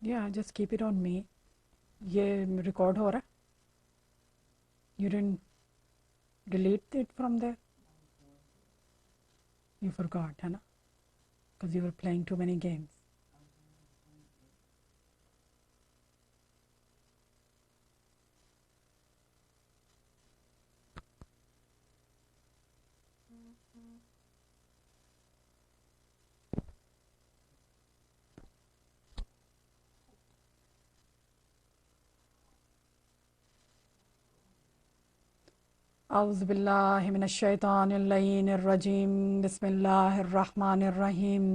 Yeah, just keep it on me. یہ record ہو رہا ہے. You didn't delete it from there? You forgot, ہے نا? Because you were playing too many games. اعوذ باللہ من الشیطان اللعین الرجیم. بسم اللہ الرحمن الرحیم.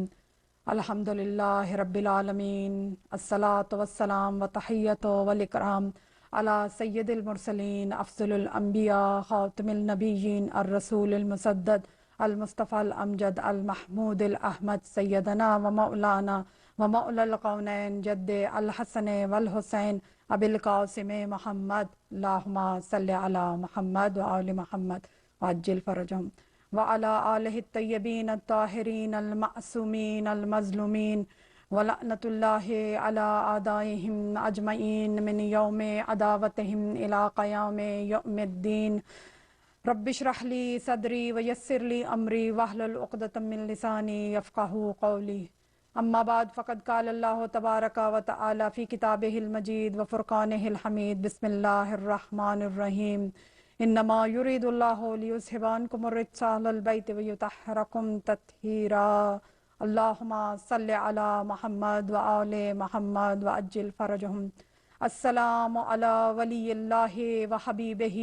الحمد للہ رب العالمین. الصلاۃ والسلام وتحیۃ والاکرام علی سید المرسلین افضل الانبیاء خاتم النبیین الرسول المسدد المصطفى الامجد المحمود الاحمد سیدنا و مولانا و مولا القونین جد الحسن والحسین ابی القاسم محمد. اللہم صلی علی محمد و آل محمد وعجل فرجہم وعلی آلہ الطیبین الطاہرین المعصومین المظلومین ولعنۃ اللہ علی اعدائہم اجمعین من یوم عداوتہم الی قیام یوم الدین. رب اشرح لی صدری ویسر لی امری واحلل عقدۃ من لسانی یفقہوا قولی. اما بعد فقد قال اللہ تبارک و تعالی فی کتابہ المجید و فرقانہ الحمید. بسم اللہ الرحمن الرحیم. انما یرید اللہ لیذھب عنکم الرجس اہل البیت ویطہرکم تطہیرا. اللہم صلی علی محمد و آل محمد وعجل فرجہم. السلام علی ولی اللہ و حبیبہ.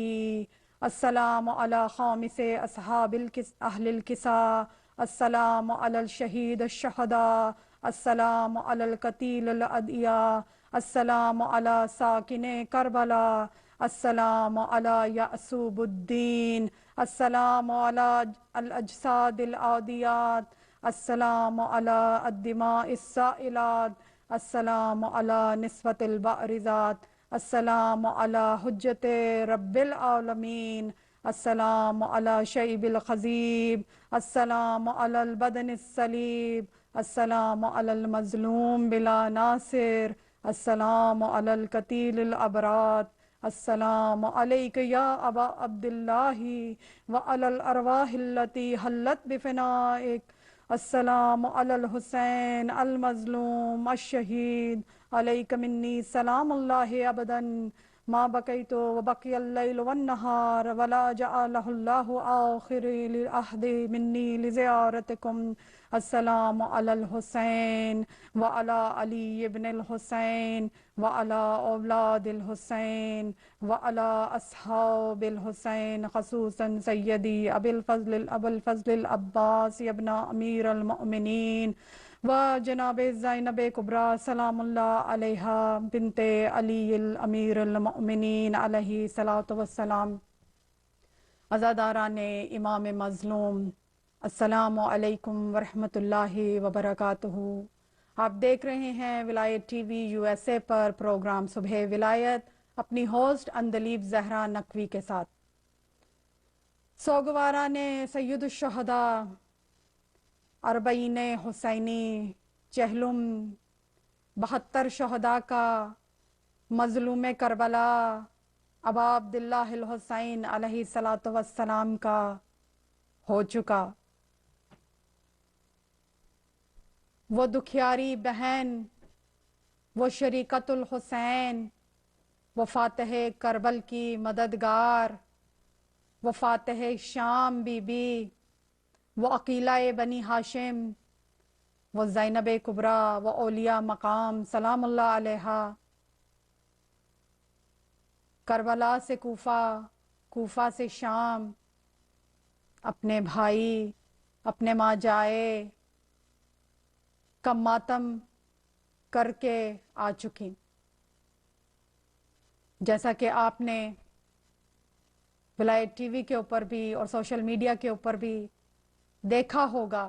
السلام علی خامس اصحاب اہل الکساء. السلام علی الشہید الشہداء. السلام علی القتیل الادعیاء. السلام علی ساکن کربلا. السلام علی یعصوب الدین. السلام علی الاجساد العادیات. السلام علی الدماء السائلات. السلام علی نسوة البارزات. السلام علی حجت رب العالمین. السلام علی شیب الخضیب. السلام علی البدن الصلیب. السلام علی المظلوم بلا ناصر. السلام علی القتیل الابرار. السلام علیک یا ابا عبداللہ وعلی الارواح التي حلت بفنائک. السلام علی الحسین المظلوم الشہید. علیک منی سلام اللہ ابدا ما بقیت وبقی اللیل والنہار ولا جعلہ اللہ آخر للعہد منی لزیارتکم. السلام علی الحسین وعلی علی ابن الحسین وعلی اولاد الحسین وعلی اصحاب الحسین خصوصا سیدی ابو الفضل العباس ابن امیر المؤمنین و جناب زینب کبریٰ سلام اللہ علیہا بنت علی الامیر المؤمنین علیہ الصلاۃ والسلام. عزاداران امام مظلوم السلام علیکم ورحمۃ اللہ وبرکاتہ. آپ دیکھ رہے ہیں Vilayat TV USA پر پروگرام صبح ولایت اپنی ہوسٹ اندلیب زہرا نقوی کے ساتھ. سوگواران سید الشہداء اربعین حسینی چہلم 72 شہداء کا مظلوم کربلا ابا عبداللہ الحسین علیہ الصلاۃ والسلام کا ہو چکا. وہ دکھیاری بہن، وہ شریکت الحسین، وہ فاتح کربل کی مددگار، وہ فاتح شام بی بی، وہ عقیلہ بنی ہاشم، وہ زینب کبریٰ، وہ اولیاء مقام سلام اللہ علیہا. کربلا سے کوفہ، کوفہ سے شام، اپنے بھائی، اپنے ماں جائے کا ماتم کر کے آ چکی. جیسا کہ آپ نے ولایت ٹی وی کے اوپر بھی اور سوشل میڈیا کے اوپر بھی دیکھا ہوگا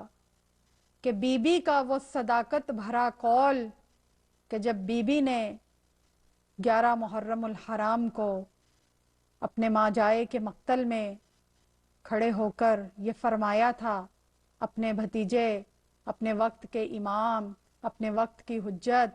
کہ بی بی کا وہ صداقت بھرا قول کہ جب بی بی نے 11 محرم الحرام کو اپنے ماں جائے کے مقتل میں کھڑے ہو کر یہ فرمایا تھا، اپنے بھتیجے، اپنے وقت کے امام، اپنے وقت کی حجت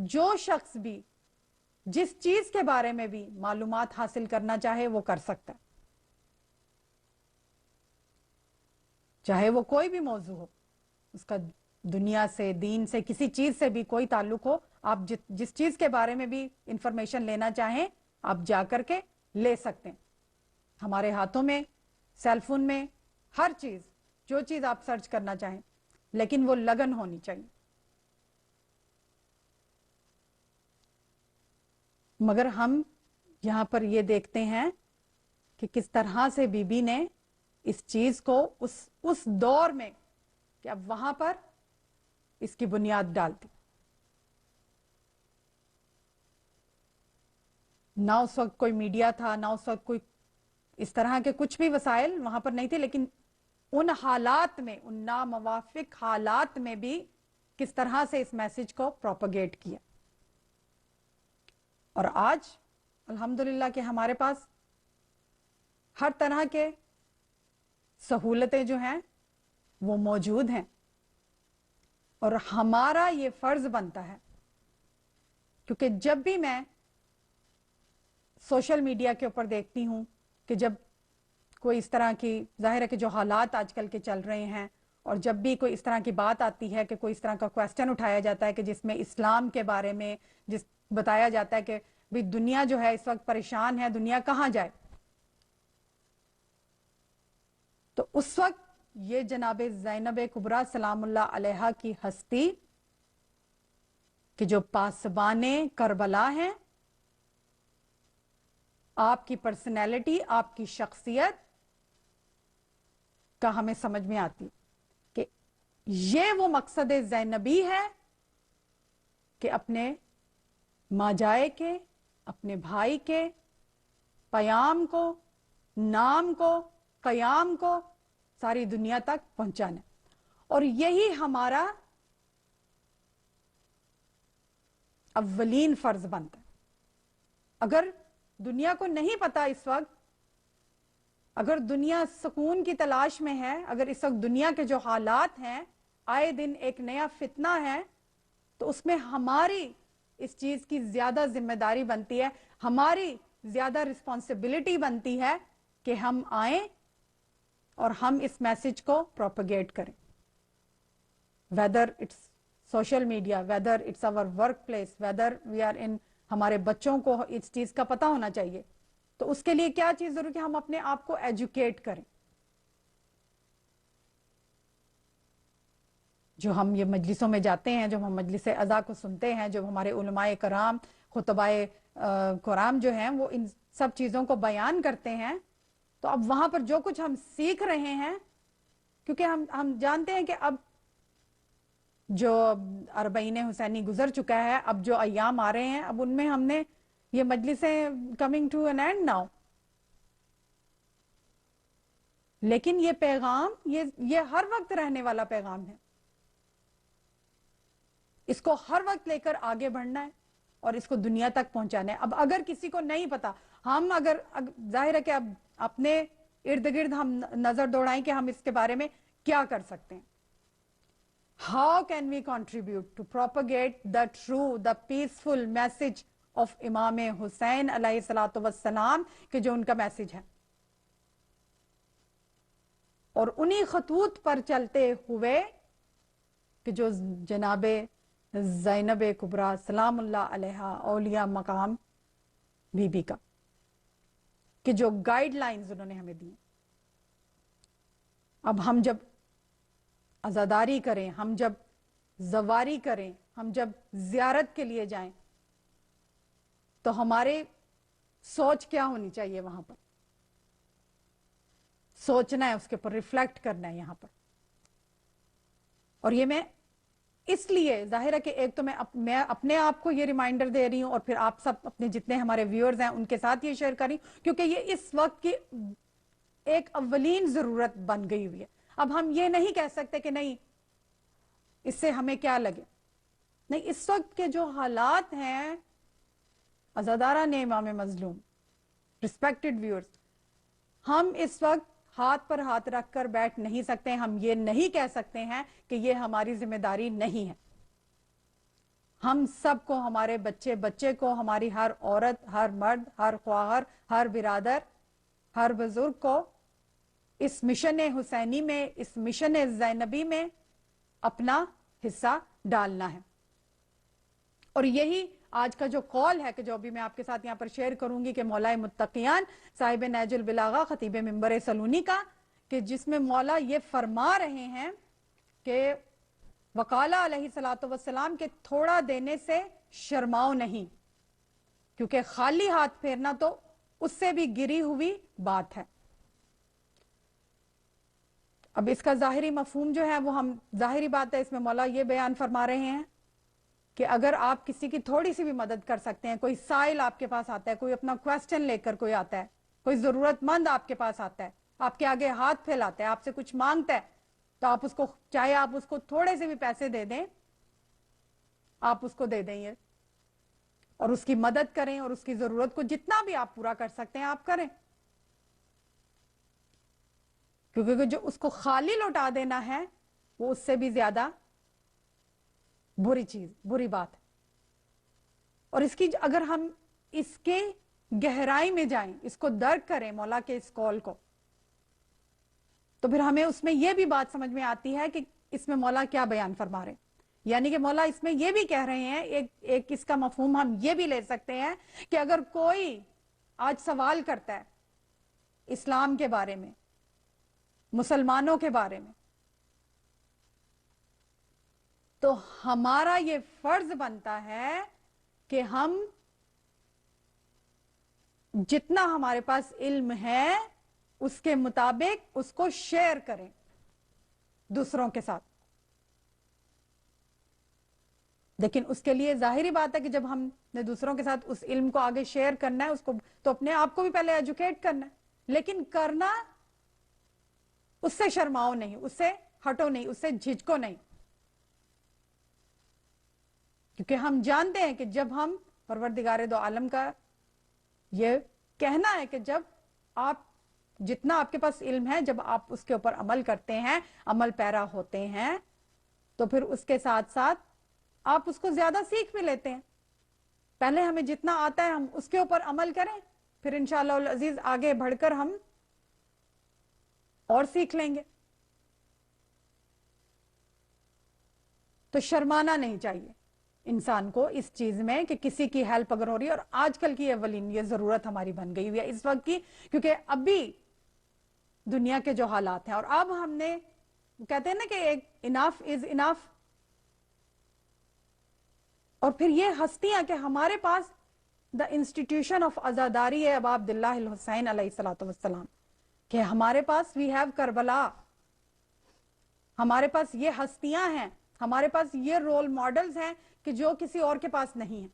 جو شخص بھی جس چیز کے بارے میں بھی معلومات حاصل کرنا چاہے وہ کر سکتا ہے، چاہے وہ کوئی بھی موضوع ہو، اس کا دنیا سے، دین سے، کسی چیز سے بھی کوئی تعلق ہو، آپ جس چیز کے بارے میں بھی انفارمیشن لینا چاہیں آپ جا کر کے لے سکتے ہیں۔ ہمارے ہاتھوں میں، سیل فون میں، ہر چیز، جو چیز آپ سرچ کرنا چاہیں، لیکن وہ لگن ہونی چاہیے۔ مگر ہم یہاں پر یہ دیکھتے ہیں کہ کس طرح سے بی بی نے اس چیز کو اس دور میں کہ اب وہاں پر اس کی بنیاد ڈالتی۔ نہ اس وقت کوئی میڈیا تھا، نہ اس وقت کوئی اس طرح کے کچھ بھی وسائل وہاں پر نہیں تھے، لیکن ان حالات میں، ان ناموافق حالات میں بھی کس طرح سے اس میسج کو پروپیگیٹ کیا۔ اور آج الحمدللہ کہ ہمارے پاس ہر طرح کے سہولتیں جو ہیں وہ موجود ہیں، اور ہمارا یہ فرض بنتا ہے، کیونکہ جب بھی میں سوشل میڈیا کے اوپر دیکھتی ہوں کہ جب کوئی اس طرح کی، ظاہر ہے کہ جو حالات آج کل کے چل رہے ہیں، اور جب بھی کوئی اس طرح کی بات آتی ہے کہ کوئی اس طرح کا کویسچن اٹھایا جاتا ہے کہ جس میں اسلام کے بارے میں بتایا جاتا ہے کہ بھی دنیا جو ہے اس وقت پریشان ہے، دنیا کہاں جائے، تو اس وقت یہ جناب زینب کبریٰ سلام اللہ علیہا کی ہستی کہ جو پاسبان کربلا ہیں، آپ کی پرسنالٹی، آپ کی شخصیت کا ہمیں سمجھ میں آتی کہ یہ وہ مقصد زینبی ہے کہ اپنے ماجائے کے، اپنے بھائی کے پیام کو، نام کو، قیام کو ساری دنیا تک پہنچانا، اور یہی ہمارا اولین فرض بنتا ہے۔ اگر دنیا کو نہیں پتا اس وقت، اگر دنیا سکون کی تلاش میں ہے، اگر اس وقت دنیا کے جو حالات ہیں آئے دن ایک نیا فتنہ ہے، تو اس میں ہماری اس چیز کی زیادہ ذمہ داری بنتی ہے، ہماری زیادہ رسپانسبلٹی بنتی ہے کہ ہم آئیں اور ہم اس میسج کو پروپیگیٹ کریں، whether it's social media, whether it's our workplace, whether we are in, ہمارے بچوں کو اس چیز کا پتہ ہونا چاہیے۔ تو اس کے لیے کیا چیز ضروری ہے؟ ہم اپنے آپ کو ایجوکیٹ کریں۔ جو ہم یہ مجلسوں میں جاتے ہیں، جب ہم مجلس اذا کو سنتے ہیں، جب ہمارے علماء کرام، خطبائے کرام جو ہیں وہ ان سب چیزوں کو بیان کرتے ہیں، تو اب وہاں پر جو کچھ ہم سیکھ رہے ہیں، کیونکہ ہم جانتے ہیں کہ اب جو اربعین حسینی گزر چکا ہے، اب جو ایام آ رہے ہیں، اب ان میں ہم نے یہ مجلسیں coming to an end now, لیکن یہ پیغام یہ ہر وقت رہنے والا پیغام ہے، اس کو ہر وقت لے کر آگے بڑھنا ہے اور اس کو دنیا تک پہنچانا ہے۔ اب اگر کسی کو نہیں پتا، ہم اگر ظاہر ہے کہ اب اپنے ارد گرد ہم نظر دوڑائیں کہ ہم اس کے بارے میں کیا کر سکتے ہیں۔ How can we contribute to propagate the true, the peaceful message of امام حسین علیہ الصلوۃ والسلام کہ جو ان کا میسج ہے، اور انہی خطوط پر چلتے ہوئے کہ جو جناب زینب کبریٰ سلام اللہ علیہا اولیاء مقام بی بی کا، کہ جو گائیڈ لائنز انہوں نے ہمیں دی۔ اب ہم جب عزاداری کریں، ہم جب زواری کریں، ہم جب زیارت کے لیے جائیں، تو ہمارے سوچ کیا ہونی چاہیے؟ وہاں پر سوچنا ہے، اس کے اوپر ریفلیکٹ کرنا ہے یہاں پر۔ اور یہ میں اس لیے ظاہر ہے کہ ایک تو میں اپنے آپ کو یہ ریمائنڈر دے رہی ہوں، اور پھر آپ سب اپنے جتنے ہمارے ویورز ہیں ان کے ساتھ یہ شیئر کری، کیونکہ یہ اس وقت کی ایک اولین ضرورت بن گئی ہوئی ہے۔ اب ہم یہ نہیں کہہ سکتے کہ نہیں اس سے ہمیں کیا لگے، نہیں، اس وقت کے جو حالات ہیں، عزاداران امام مظلوم، ریسپیکٹڈ ویورز، ہم اس وقت ہاتھ پر ہاتھ رکھ کر بیٹھ نہیں سکتے، ہم یہ نہیں کہہ سکتے ہیں کہ یہ ہماری ذمہ داری نہیں ہے۔ ہم سب کو, ہمارے بچے بچے کو, ہماری ہر عورت, ہر مرد, ہر خواہر, ہر برادر, ہر بزرگ کو اس مشن حسینی میں, اس مشن زینبی میں اپنا حصہ ڈالنا ہے. اور یہی آج کا جو قول ہے کہ جو ابھی میں آپ کے ساتھ یہاں پر شیئر کروں گی کہ مولا متقیان صاحب نہج البلاغہ خطیب منبر سلونی کا, کہ جس میں مولا یہ فرما رہے ہیں کہ وقال علیہ الصلوۃ والسلام کہ تھوڑا دینے سے شرماؤ نہیں, کیونکہ خالی ہاتھ پھیرنا تو اس سے بھی گری ہوئی بات ہے. اب اس کا ظاہری مفہوم جو ہے وہ ہم, ظاہری بات ہے اس میں مولا یہ بیان فرما رہے ہیں کہ اگر آپ کسی کی تھوڑی سی بھی مدد کر سکتے ہیں, کوئی سائل آپ کے پاس آتا ہے, کوئی اپنا کوسچن لے کر کوئی آتا ہے, کوئی ضرورت مند آپ کے پاس آتا ہے, آپ کے آگے ہاتھ پھیلاتا ہے, آپ سے کچھ مانگتا ہے, تو آپ اس کو, چاہے آپ اس کو تھوڑے سے بھی پیسے دے دیں, آپ اس کو دے دیں یہ, اور اس کی مدد کریں, اور اس کی ضرورت کو جتنا بھی آپ پورا کر سکتے ہیں آپ کریں. کیونکہ جو اس کو خالی لوٹا دینا ہے وہ اس سے بھی زیادہ بری چیز, بری بات ہے. اور اس کی اگر ہم اس کے گہرائی میں جائیں, اس کو درک کریں مولا کے اس قول کو, تو پھر ہمیں اس میں یہ بھی بات سمجھ میں آتی ہے کہ اس میں مولا کیا بیان فرما رہے ہیں. یعنی کہ مولا اس میں یہ بھی کہہ رہے ہیں, ایک اس کا مفہوم ہم یہ بھی لے سکتے ہیں کہ اگر کوئی آج سوال کرتا ہے اسلام کے بارے میں, مسلمانوں کے بارے میں, تو ہمارا یہ فرض بنتا ہے کہ ہم جتنا ہمارے پاس علم ہے اس کے مطابق اس کو شیئر کریں دوسروں کے ساتھ. لیکن اس کے لیے ظاہری بات ہے کہ جب ہم نے دوسروں کے ساتھ اس علم کو آگے شیئر کرنا ہے, اس کو تو اپنے آپ کو بھی پہلے ایجوکیٹ کرنا ہے, لیکن کرنا اس سے شرماؤ نہیں, اس سے ہٹو نہیں, اس سے جھجکو نہیں. کیونکہ ہم جانتے ہیں کہ جب ہم, پروردگار دو عالم کا یہ کہنا ہے کہ جب آپ, جتنا آپ کے پاس علم ہے, جب آپ اس کے اوپر عمل کرتے ہیں, عمل پیرا ہوتے ہیں, تو پھر اس کے ساتھ ساتھ آپ اس کو زیادہ سیکھ بھی لیتے ہیں. پہلے ہمیں جتنا آتا ہے ہم اس کے اوپر عمل کریں, پھر انشاءاللہ العزیز آگے بڑھ کر ہم اور سیکھ لیں گے. تو شرمانا نہیں چاہیے انسان کو اس چیز میں کہ کسی کی ہیلپ اگر ہو رہی ہے, اور آج کل کی اولین یہ ضرورت ہماری بن گئی ہوئی ہے اس وقت کی, کیونکہ ابھی دنیا کے جو حالات ہیں, اور اب ہم نے کہتے ہیں نا کہ ایک اناف از اناف, اور پھر یہ ہستیاں کہ ہمارے پاس دا انسٹیٹیوشن آف عزاداری ہے ابا عبداللہ الحسین علیہ الصلوۃ والسلام, کہ ہمارے پاس وی ہیو کربلا, ہمارے پاس یہ ہستیاں ہیں, ہمارے پاس یہ رول ماڈلز ہیں کہ جو کسی اور کے پاس نہیں ہیں,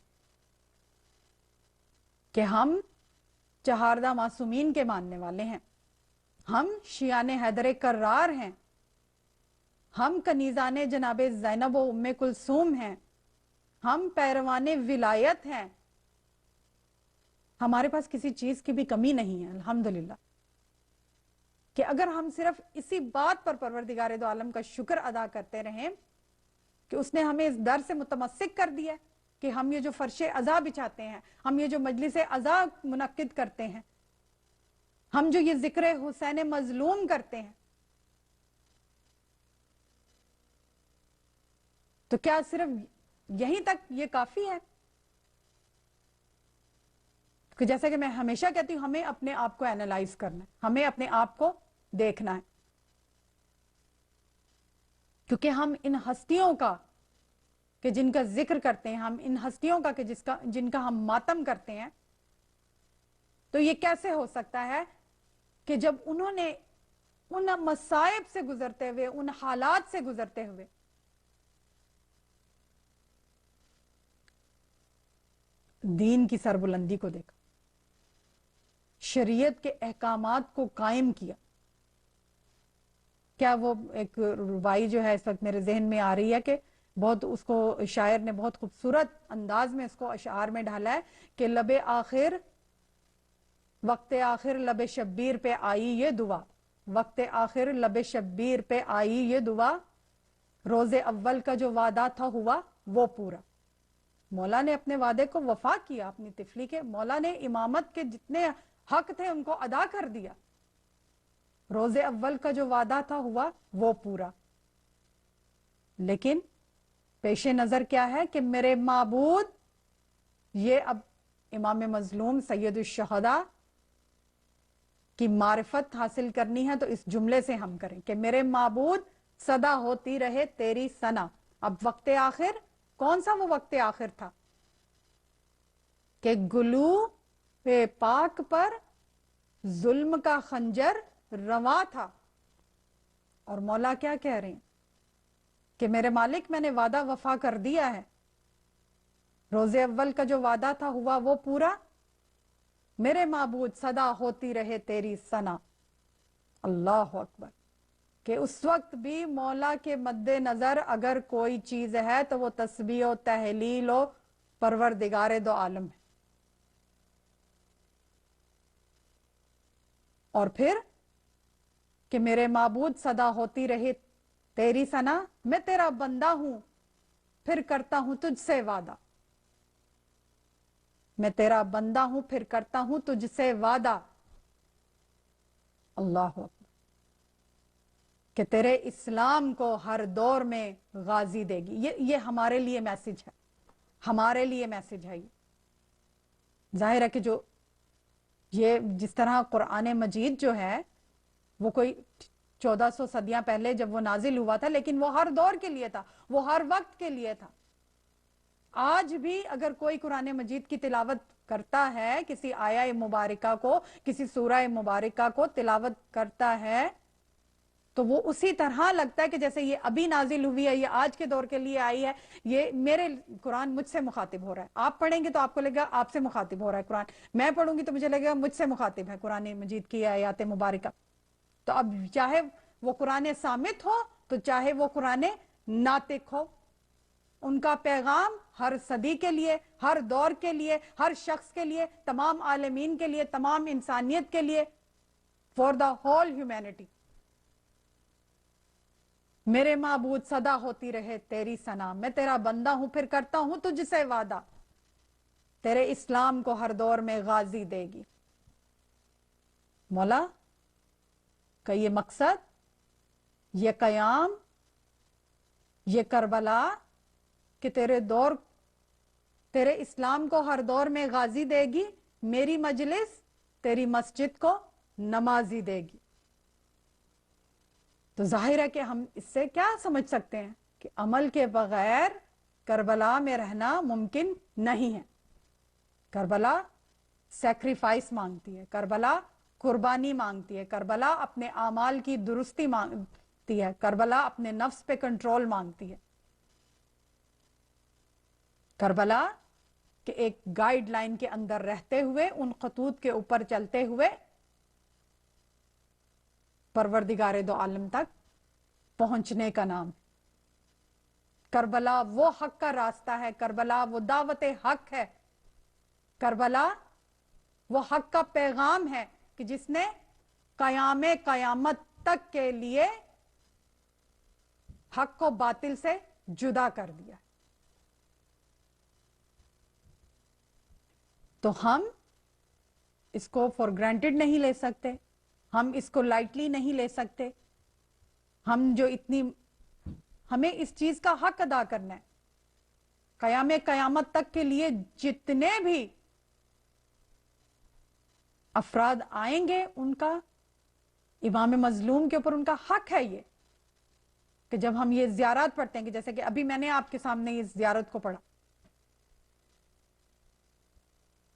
کہ ہم چہاردہ معصومین کے ماننے والے ہیں, ہم شیعان حیدر کرار ہیں, ہم کنیزان جناب زینب و ام کلثوم ہیں, ہم پیروان ولایت ہیں, ہمارے پاس کسی چیز کی بھی کمی نہیں ہے الحمدللہ. کہ اگر ہم صرف اسی بات پر پروردگار دو عالم کا شکر ادا کرتے رہیں کہ اس نے ہمیں اس در سے متمسک کر دیا کہ ہم یہ جو فرش عزا بچھاتے ہیں, ہم یہ جو مجلس عزا منعقد کرتے ہیں, ہم جو یہ ذکر حسین مظلوم کرتے ہیں, تو کیا صرف یہیں تک یہ کافی ہے؟ کہ جیسا کہ میں ہمیشہ کہتی ہوں, ہمیں اپنے آپ کو اینالائز کرنا ہے, ہمیں اپنے آپ کو دیکھنا ہے, کیونکہ ہم ان ہستیوں کا کہ جن کا ذکر کرتے ہیں, ہم ان ہستیوں کا کہ جن کا ہم ماتم کرتے ہیں, تو یہ کیسے ہو سکتا ہے کہ جب انہوں نے ان مصائب سے گزرتے ہوئے, ان حالات سے گزرتے ہوئے دین کی سربلندی کو دیکھا, شریعت کے احکامات کو قائم کیا. کیا وہ ایک ربائی جو ہے اس وقت میرے ذہن میں آ رہی ہے کہ بہت اس کو شاعر نے بہت خوبصورت انداز میں اس کو اشعار میں ڈھالا ہے کہ لب آخر, وقت آخر لب شبیر پہ آئی یہ دعا, وقت آخر لب شبیر پہ آئی یہ دعا, روز اول کا جو وعدہ تھا ہوا وہ پورا. مولا نے اپنے وعدے کو وفا کیا اپنی طفلی کے. مولا نے امامت کے جتنے حق تھے ان کو ادا کر دیا. روز اول کا جو وعدہ تھا ہوا وہ پورا. لیکن پیش نظر کیا ہے کہ میرے معبود, یہ اب امام مظلوم سید الشہداء کی معرفت حاصل کرنی ہے تو اس جملے سے ہم کریں کہ میرے معبود صدا ہوتی رہے تیری ثنا. اب وقت آخر, کون سا وہ وقت آخر تھا کہ گلو پہ پاک پر ظلم کا خنجر رواں تھا. اور مولا کیا کہہ رہے ہیں کہ میرے مالک میں نے وعدہ وفا کر دیا ہے. روز اول کا جو وعدہ تھا ہوا وہ پورا. میرے معبود صدا ہوتی رہے تیری ثنا. اللہ اکبر. کہ اس وقت بھی مولا کے مد نظر اگر کوئی چیز ہے تو وہ تسبیح و تحلیل و پروردگار دو عالم ہے. اور پھر کہ میرے معبود صدا ہوتی رہے تیری ثنا, میں تیرا بندہ ہوں پھر کرتا ہوں تجھ سے وعدہ. میں تیرا بندہ ہوں پھر کرتا ہوں تجھ سے وعدہ. اللہ اکبر. کہ تیرے اسلام کو ہر دور میں غازی دے گی. یہ ہمارے لیے میسج ہے, ہمارے لیے میسج ہے. یہ ظاہر ہے کہ جو یہ جس طرح قرآن مجید جو ہے وہ کوئی 1400 صدیاں پہلے جب وہ نازل ہوا تھا, لیکن وہ ہر دور کے لیے تھا, وہ ہر وقت کے لیے تھا. آج بھی اگر کوئی قرآن مجید کی تلاوت کرتا ہے, کسی آیہ مبارکہ کو, کسی سورہ مبارکہ کو تلاوت کرتا ہے تو وہ اسی طرح لگتا ہے کہ جیسے یہ ابھی نازل ہوئی ہے, یہ آج کے دور کے لیے آئی ہے, یہ میرے قرآن مجھ سے مخاطب ہو رہا ہے. آپ پڑھیں گے تو آپ کو لگے گا آپ سے مخاطب ہو رہا ہے قرآن, میں پڑھوں گی تو مجھے لگے گا مجھ سے مخاطب ہے قرآن مجید کی آیات مبارکہ. تو اب چاہے وہ قرآن صامت ہو تو چاہے وہ قرآن ناطق ہو, ان کا پیغام ہر صدی کے لیے, ہر دور کے لیے, ہر شخص کے لیے, تمام عالمین کے لیے, تمام انسانیت کے لیے, فار دا ہول ہیومینٹی. میرے معبود صدا ہوتی رہے تیری ثنا, میں تیرا بندہ ہوں پھر کرتا ہوں تجھ سے وعدہ. تیرے اسلام کو ہر دور میں غازی دے گی. مولا کا یہ مقصد, یہ قیام, یہ کربلا کہ تیرے اسلام کو ہر دور میں غازی دے گی, میری مجلس تیری مسجد کو نمازی دے گی. تو ظاہر ہے کہ ہم اس سے کیا سمجھ سکتے ہیں کہ عمل کے بغیر کربلا میں رہنا ممکن نہیں ہے. کربلا سیکریفائس مانگتی ہے, کربلا قربانی مانگتی ہے, کربلا اپنے اعمال کی درستی مانگتی ہے, کربلا اپنے نفس پہ کنٹرول مانگتی ہے. کربلا کہ ایک گائیڈ لائن کے اندر رہتے ہوئے, ان خطوط کے اوپر چلتے ہوئے پروردگار دو عالم تک پہنچنے کا نام. کربلا وہ حق کا راستہ ہے, کربلا وہ دعوت حق ہے, کربلا وہ حق کا پیغام ہے کہ جس نے قیامت تک کے لیے حق کو باطل سے جدا کر دیا. تو ہم اس کو فار گرانٹیڈ نہیں لے سکتے, ہم اس کو لائٹلی نہیں لے سکتے. ہمیں اس چیز کا حق ادا کرنا ہے. قیامت تک کے لیے جتنے بھی افراد آئیں گے, ان کا امام مظلوم کے اوپر ان کا حق ہے یہ کہ جب ہم یہ زیارات پڑھتے ہیں, کہ جیسے کہ ابھی میں نے آپ کے سامنے یہ زیارت کو پڑھا,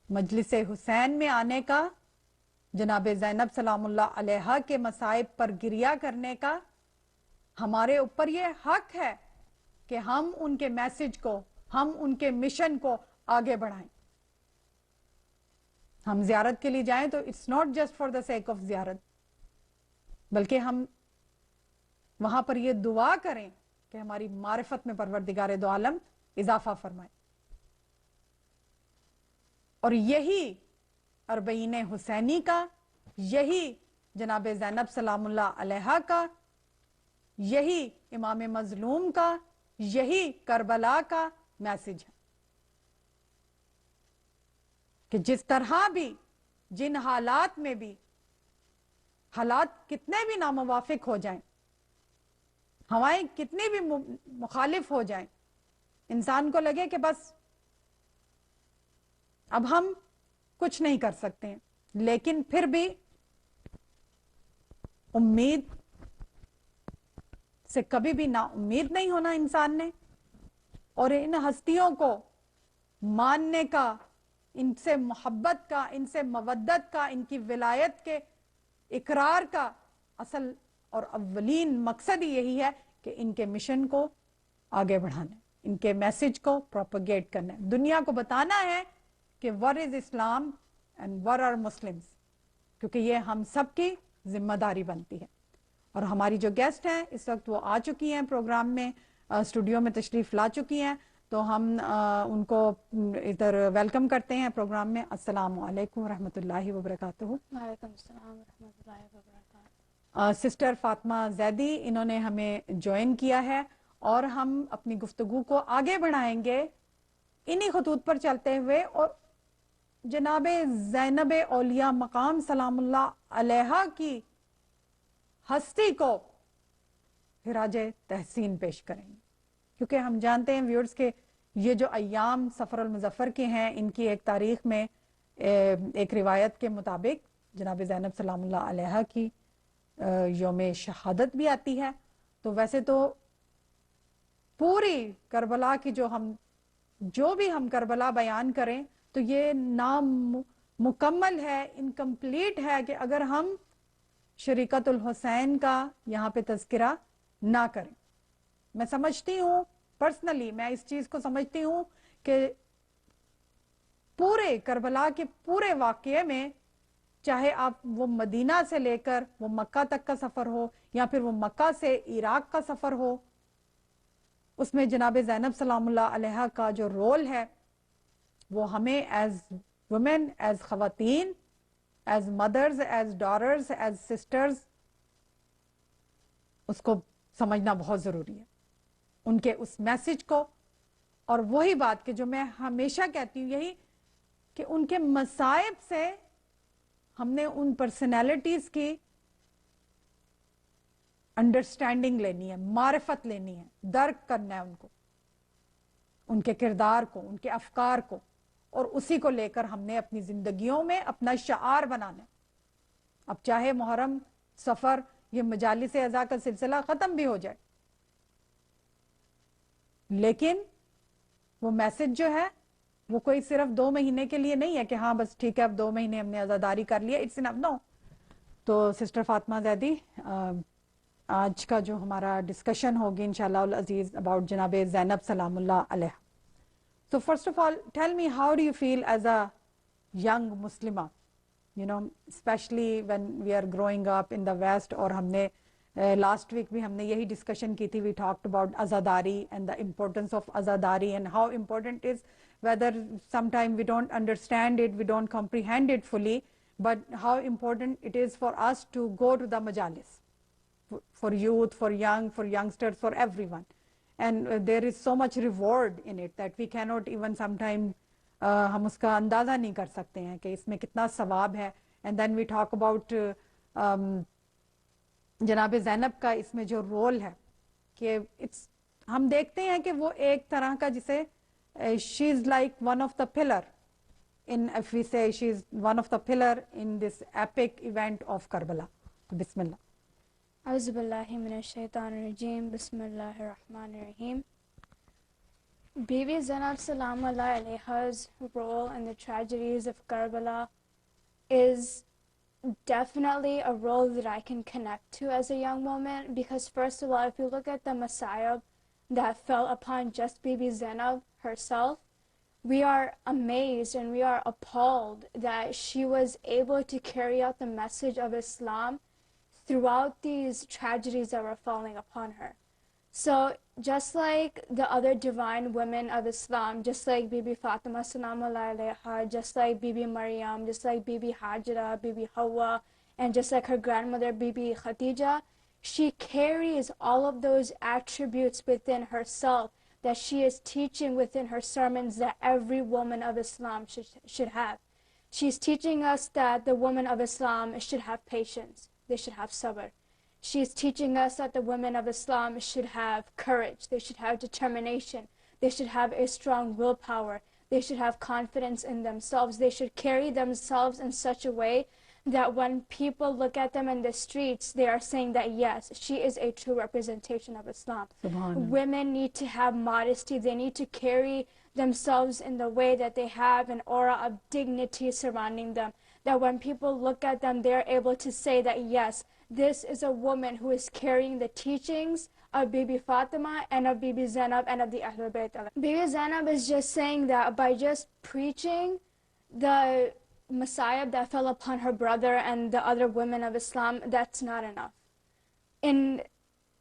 مجلس حسین میں آنے کا, جناب زینب سلام اللہ علیہا کے مصائب پر گریہ کرنے کا, ہمارے اوپر یہ حق ہے کہ ہم ان کے میسج کو, ہم ان کے مشن کو آگے بڑھائیں. ہم زیارت کے لیے جائیں تو it's not just for the sake of زیارت, بلکہ ہم وہاں پر یہ دعا کریں کہ ہماری معرفت میں پروردگار دو عالم اضافہ فرمائے. اور یہی اربعین حسینی کا, یہی جناب زینب سلام اللہ علیہا کا, یہی امام مظلوم کا, یہی کربلا کا میسج ہے. کہ جس طرح بھی جن حالات میں بھی حالات کتنے بھی ناموافق ہو جائیں، ہوائیں کتنی بھی مخالف ہو جائیں، انسان کو لگے کہ بس اب ہم کچھ نہیں کر سکتے ہیں، لیکن پھر بھی امید سے کبھی بھی نا امید نہیں ہونا انسان نے، اور ان ہستیوں کو ماننے کا، ان سے محبت کا، ان سے مودت کا، ان کی ولایت کے اقرار کا اصل اور اولین مقصد ہی یہی ہے کہ ان کے مشن کو آگے بڑھانا ہے، ان کے میسج کو پروپیگیٹ کرنا ہے، دنیا کو بتانا ہے کہ what is Islam and what are Muslims، کیونکہ یہ ہم سب کی ذمہ داری بنتی ہے۔ اور ہماری جو گیسٹ ہیں اس وقت وہ آ چکی ہیں پروگرام میں، اسٹوڈیو میں تشریف لا چکی ہیں، تو ہم ان کو ادھر ویلکم کرتے ہیں پروگرام میں۔ السلام علیکم ورحمۃ اللہ وبرکاتہ۔ وعلیکم السلام ورحمۃ اللہ وبرکاتہ۔ سسٹر فاطمہ زیدی انہوں نے ہمیں جوائن کیا ہے، اور ہم اپنی گفتگو کو آگے بڑھائیں گے انہی خطوط پر چلتے ہوئے، اور جناب زینب اولیاء مقام سلام اللہ علیہا کی ہستی کو خراج تحسین پیش کریں گے، کیونکہ ہم جانتے ہیں ویورز کے یہ جو ایام سفر المظفر کے ہیں، ان کی ایک تاریخ میں ایک روایت کے مطابق جناب زینب سلام اللہ علیہا کی یوم شہادت بھی آتی ہے۔ تو ویسے تو پوری کربلا کی جو بھی ہم کربلا بیان کریں تو یہ مکمل ہے، انکمپلیٹ ہے کہ اگر ہم شریکت الحسین کا یہاں پہ تذکرہ نہ کریں۔ میں سمجھتی ہوں پرسنلی، میں اس چیز کو سمجھتی ہوں کہ پورے کربلا کے پورے واقعے میں، چاہے آپ وہ مدینہ سے لے کر وہ مکہ تک کا سفر ہو، یا پھر وہ مکہ سے عراق کا سفر ہو، اس میں جناب زینب سلام اللہ علیہا کا جو رول ہے وہ ہمیں ایز ویمن، ایز خواتین، as mothers, as daughters, as sisters اس کو سمجھنا بہت ضروری ہے، ان کے اس میسج کو۔ اور وہی بات کہ جو میں ہمیشہ کہتی ہوں یہی کہ ان کے مصائب سے ہم نے ان پرسنالٹیز کی انڈرسٹینڈنگ لینی ہے، معرفت لینی ہے، درک کرنا ہے ان کو، ان کے کردار کو، ان کے افکار کو، اور اسی کو لے کر ہم نے اپنی زندگیوں میں اپنا شعار بنانا ہے۔ اب چاہے محرم، سفر، یہ مجالس اعزاء کا سلسلہ ختم بھی ہو جائے، لیکن وہ میسج جو ہے وہ کوئی صرف 2 مہینے کے لیے نہیں ہے کہ ہاں بس ٹھیک ہے اب 2 مہینے ہم نے عزاداری کر لیا، اٹس انف، نو۔ تو سسٹر فاطمہ زیدی، آج کا جو ہمارا ڈسکشن ہوگی انشاءاللہ العزیز اباؤٹ جناب زینب سلام اللہ علیہ۔ So first of all, tell me, how do you feel as a young Muslimah? You know, especially when we are growing up in the West, اور ہم نے last week بھی ہم نے یہی ڈسکشن کی تھی، we talked about azadari and the importance of azadari and how important is, whether sometime we don't understand it, we don't comprehend it fully, but how important it is for us to go to the majalis, for youth, for young, for youngsters, for everyone. And there is so much reward in it that we cannot even sometime ہم اس کا اندازہ نہیں کر سکتے ہیں کہ اس میں کتنا ثواب ہے۔ And then we talk about جناب زینب کا اس میں جو رول ہے کہ ہم دیکھتے ہیں کہ وہ ایک طرح کا جسے she is like one of the pillar in, if we say she is one of the pillar in this epic event of Karbala. بسم اللہ۔ اعوذ باللہ من الشیطان الرجیم، بسم اللہ الرحمن الرحیم۔ Bibi Zainab Salam Allah Alaiha's role in the tragedies of Karbala is definitely a role that I can connect to as a young woman, because first of all, if you look at the masayib that fell upon just Bibi Zainab herself, we are amazed and we are appalled that she was able to carry out the message of Islam throughout these tragedies that were falling upon her. So just like the other divine women of Islam, just like Bibi Fatima Salam Allah Alaiha, just like Bibi Maryam, just like Bibi Hajra, Bibi Hawa, and just like her grandmother Bibi Khadija, she carries all of those attributes within herself that she is teaching within her sermons that every woman of Islam should have. She's teaching us that the women of Islam should have patience. They should have sabr. She's teaching us that the women of Islam should have courage. They should have determination. They should have a strong willpower. They should have confidence in themselves. They should carry themselves in such a way that when people look at them in the streets, they are saying that, yes, she is a true representation of Islam. Subhanallah. Women need to have modesty. They need to carry themselves in the way that they have an aura of dignity surrounding them. That when people look at them, they're able to say that, yes, this is a woman who is carrying the teachings of Bibi Fatima and of Bibi Zainab and of the Ahlul Bayt. Bibi Zainab is just saying that by just preaching the Messiah that fell upon her brother and the other women of Islam, that's not enough. And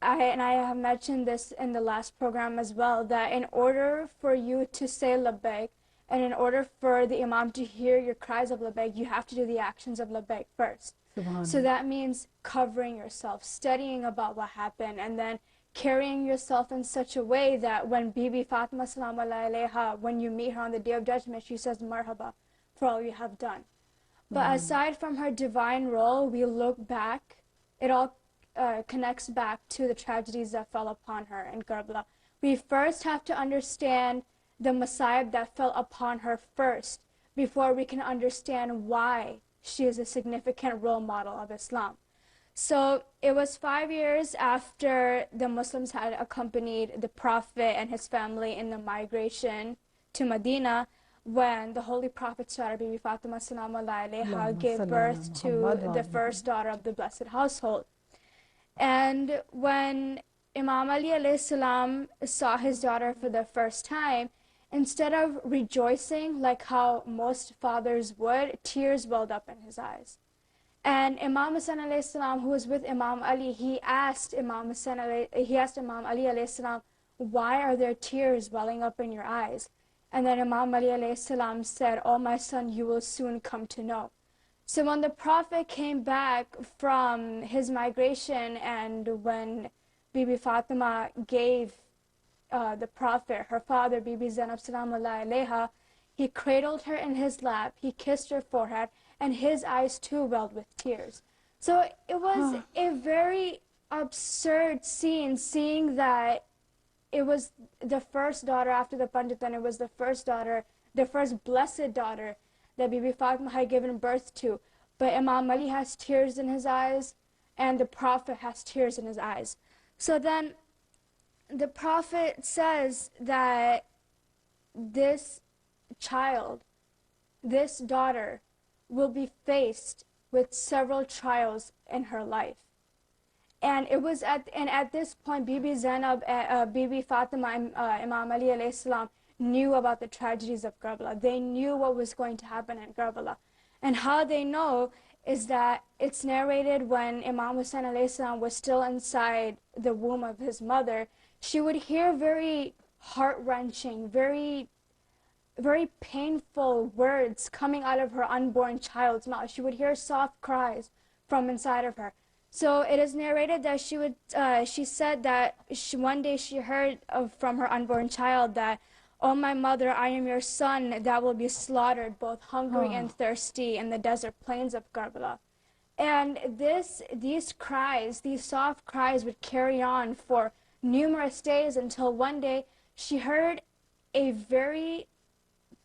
I have mentioned this in the last program as well, that in order for you to say labbaik, and in order for the Imam to hear your cries of labbaik, you have to do the actions of labbaik first. So that means covering yourself, studying about what happened, and then carrying yourself in such a way that when Bibi Fatima salamullahi alayha, when you meet her on the Day of Judgment, she says marhaba for all you have done. But aside from her divine role, we look back, it all connects back to the tragedies that fell upon her in Karbala. We first have to understand the Masa'ib that fell upon her first before we can understand why she is a significant role model of Islam. So it was 5 years after the Muslims had accompanied the Prophet and his family in the migration to Medina when the Holy Prophet Bibi Fatima salamullahi alayha gave birth to the first daughter of the blessed household. And when Imam Ali alayhi salam saw his daughter for the first time, instead of rejoicing like how most fathers would, tears welled up in his eyes. And Imam Hassan alayhi salam, who was with Imam Ali, he asked Imam Ali alayhi salam, why are there tears welling up in your eyes? And then Imam Ali alayhi salam said, oh my son, you will soon come to know. So when the Prophet came back from his migration, and when Bibi Fatima gave the Prophet her father, Bibi Zainab salamullahi alayha, he cradled her in his lap, he kissed her forehead, and his eyes too welled with tears. So it was a very absurd scene, seeing that it was the first daughter after the Pandit, and it was the first daughter, the first blessed daughter that Bibi Fatima had given birth to. But Imam Ali has tears in his eyes, and the Prophet has tears in his eyes. So then the Prophet says that this child, this daughter, will be faced with several trials in her life. And it was at this point, Bibi Zainab, Bibi Fatima, and Imam Ali alayhi salam knew about the tragedies of Karbala. They knew what was going to happen in Karbala. And how they know is that it's narrated when Imam Hussain alayhi salam was still inside the womb of his mother, she would hear very heart-wrenching, very painful words coming out of her unborn child's mouth. She would hear soft cries from inside of her. So it is narrated that she said that one day she heard from her unborn child that, oh my mother, I am your son that will be slaughtered, both hungry and thirsty, in the desert plains of Karbala. And these cries, these soft cries, would carry on for numerous days until one day she heard a very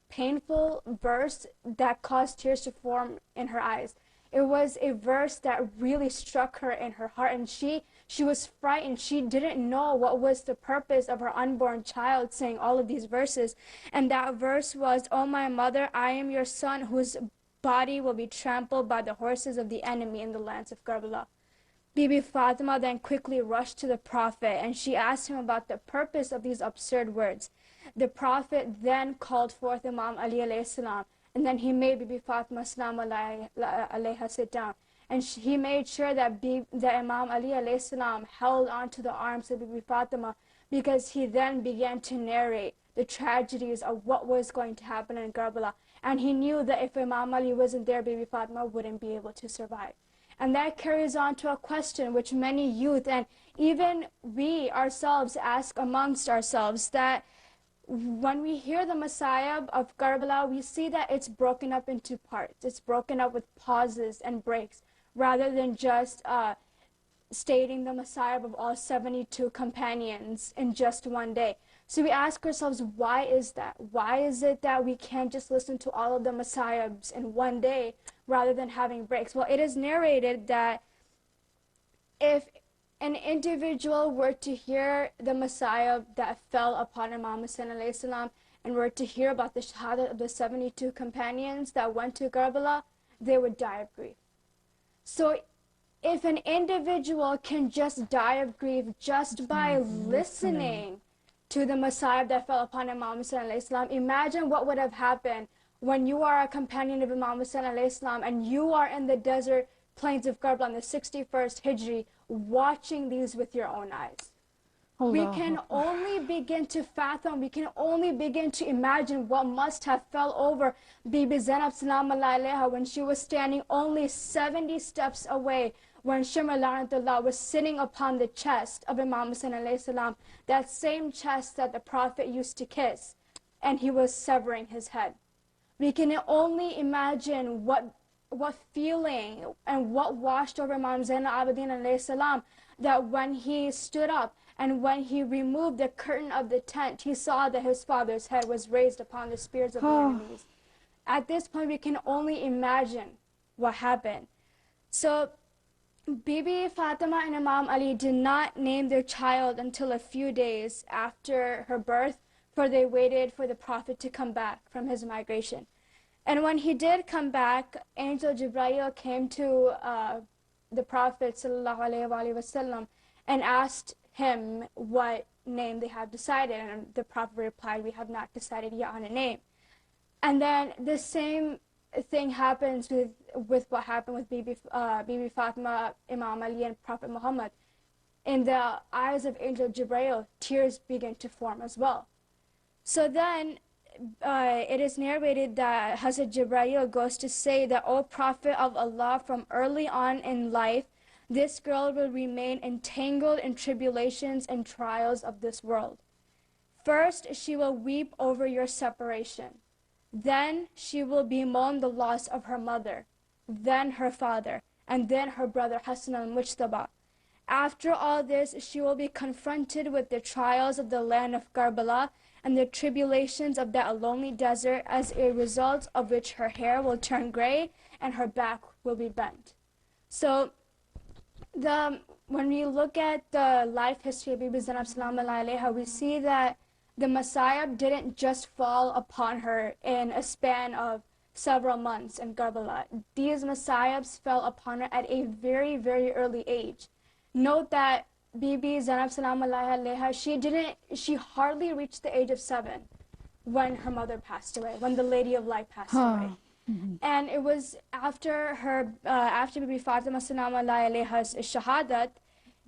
painful verse that caused tears to form in her eyes. It was a verse that really struck her in her heart, and she was frightened. She didn't know what was the purpose of her unborn child saying all of these verses. And that verse was, oh my mother, I am your son whose body will be trampled by the horses of the enemy in the lands of Karbala. Bibi Fatima then quickly rushed to the Prophet, and she asked him about the purpose of these absurd words. The Prophet then called forth Imam Ali alayhi salam, and then he made Bibi Fatima salam alayha sit down. And he made sure that Imam Ali alayhi salam held onto the arms of Bibi Fatima, because he then began to narrate the tragedies of what was going to happen in Karbala. And he knew that if Imam Ali wasn't there, Bibi Fatima wouldn't be able to survive. And that carries on to a question which many youth and even we ourselves ask amongst ourselves, that when we hear the Masayab of Karbala, we see that it's broken up into parts. It's broken up with pauses and breaks, rather than just stating the Masayab of all 72 companions in just one day. So we ask ourselves, why is that? Why is it that we can't just listen to all of the Masayabs in one day rather than having breaks? Well, it is narrated that if an individual were to hear the Masayab that fell upon Imam Hussain alayhi salam and were to hear about the Shahadat of the 72 companions that went to Karbala, they would die of grief. So if an individual can just die of grief just by listening to the Masayab that fell upon Imam Hussain alayhi salam, imagine what would have happened when you are a companion of Imam Hussain alayhi salam and you are in the desert plains of Karbala on the 61st Hijri watching these with your own eyes. We can only begin to fathom, we can only begin to imagine what must have fell over Bibi Zainab salam alayha when she was standing only 70 steps away when Shimr La'natullah was sitting upon the chest of Imam Hussain alayhi salam, that same chest that the Prophet used to kiss, and he was severing his head. We can only imagine what feeling and what washed over Imam Zain al-Abidin alayhi salam, that when he stood up and when he removed the curtain of the tent, he saw that his father's head was raised upon the spears of the enemies. At this point, we can only imagine what happened. So Bibi Fatima and Imam Ali did not name their child until a few days after her birth, for they waited for the Prophet to come back from his migration. And when he did come back, Angel Jibreel came to the Prophet ﷺ and asked him what name they have decided. And the Prophet replied, "We have not decided yet on a name." And then the same thing happens with what happened with Bibi Fatima, Imam Ali, and Prophet Muhammad. In the eyes of Angel Jibreel, tears begin to form as well. So then it is narrated that Hazrat Jibreel goes to say that, "O Prophet of Allah, from early on in life, this girl will remain entangled in tribulations and trials of this world. First, she will weep over your separation. Then she will bemoan the loss of her mother, then her father, and then her brother Hassan al-Mujtaba. After all this, she will be confronted with the trials of the land of Karbala and the tribulations of that lonely desert, as a result of which her hair will turn gray and her back will be bent." So when we look at the life history of Bibi Zainab salam alayha, we see that the Masayab didn't just fall upon her in a span of several months in Karbala. These Masayabs fell upon her at a very, very early age. Note that Bibi Zainab salam alayha, she hardly reached the age of 7 when her mother passed away, when the Lady of Light passed away. And it was after Bibi Fatima salam alayha's shahadat,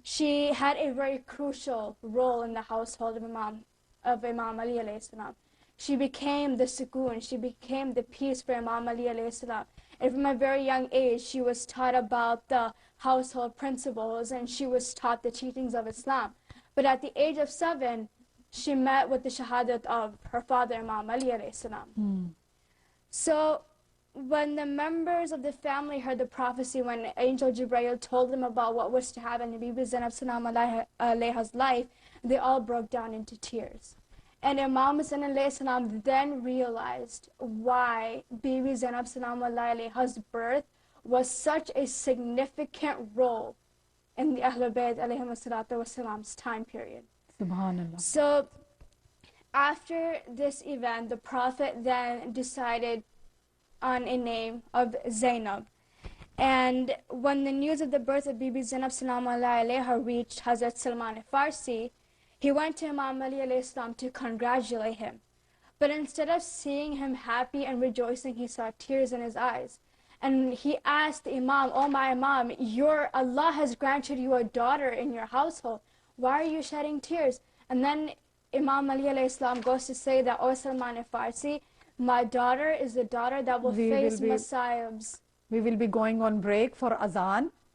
she had a very crucial role in the household of Imam Ali alayhi salam. She became the sukoon, she became the peace for Imam Ali alayhi salam. And from a very young age, she was taught about the household principles and she was taught the teachings of Islam. But at the age of 7, she met with the shahadat of her father, Imam Ali alayhi salam. So when the members of the family heard the prophecy, when Angel Jibreel told them about what was to happen in Bibi Zainab salam alayha's life, they all broke down into tears. And Imam Hussain alayhi salam then realized why Bibi Zainab salam alayha's birth was such a significant role in the Ahlul Bayt alayhim salatu wasalam's time period. Subhanallah. So after this event, the Prophet then decided on a name of Zainab. And when the news of the birth of Bibi Zainab salam alayha reached Hazrat Salman Farsi, he went to Imam Ali alayhi salam to congratulate him. But instead of seeing him happy and rejoicing, he saw tears in his eyes. And he asked the Imam, "Oh my Imam, Allah has granted you a daughter in your household. Why are you shedding tears?" And then Imam Ali alayhi salam goes to say that, "O Salman Farsi, my daughter is the daughter that will face Masayabs." We will be going on break for azan.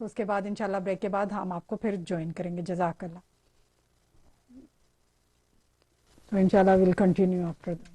اس کے بعد انشاءاللہ break کے بعد ہم آپ کو پھر join کریں گے. جزاک اللہ. تو انشاءاللہ we'll continue after that.